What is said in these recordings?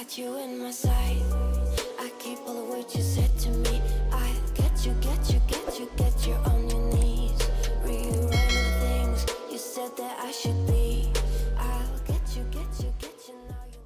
got you in my sight. I keep all the words you said to me. I get you on your knees. Rewrite all the things you said that I should be. I'll get you now you'll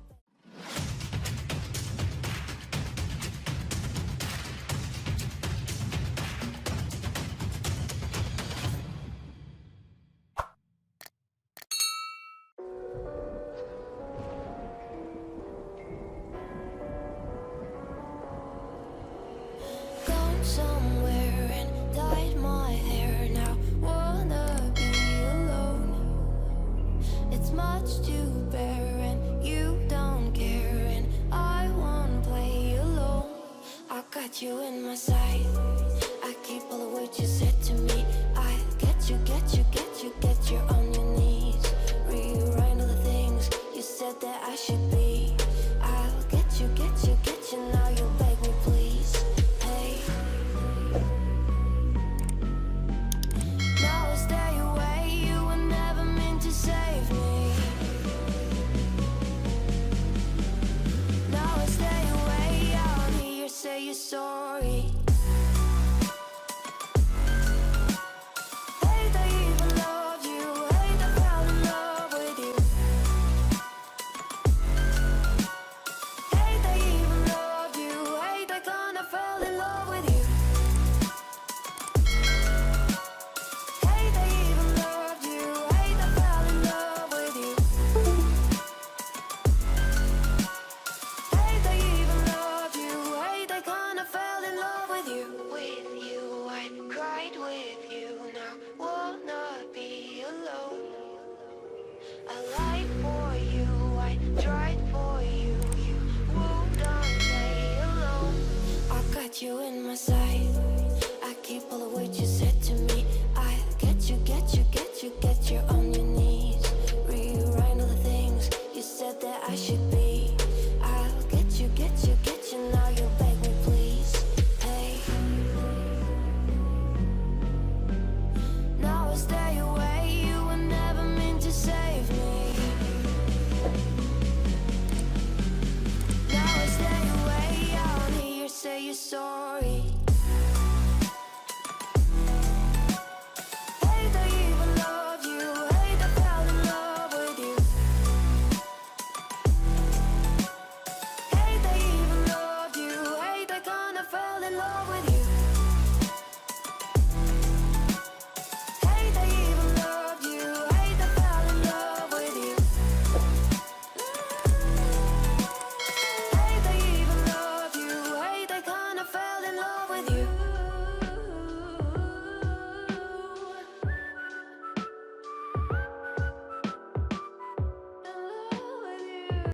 somewhere and dyed my hair. Now wanna be alone. It's much to bear and you don't care, and I won't play alone. I got you in my sight. I keep all the words you said to me. I get you on your knees. Rewrite all the things you said that I should be. I'll get you now you'll beg me please. Now I stay away, you were never meant to save me. Now I stay away, I wanna hear you say you're sorry. Hate I even loved you, hate I fell in love with you. Hate I even loved you, hate I kinda fell in love with you. Hate I even loved you, hate I fell in love with you. Hate I even loved you, hate I kinda fell in love with you. With you, I cried with you, now wanna be alone. I lied for you, I tried for you, you wouldn't play alone. I got you in my sight. I keep all the words you said to me. I get you on your knees. Rewrite all the things you said that I should be. I'll get you now you'll beg me please. Hey. Now I stay away, you were never meant to save me. Now I stay away, I wanna hear you say you're sorry.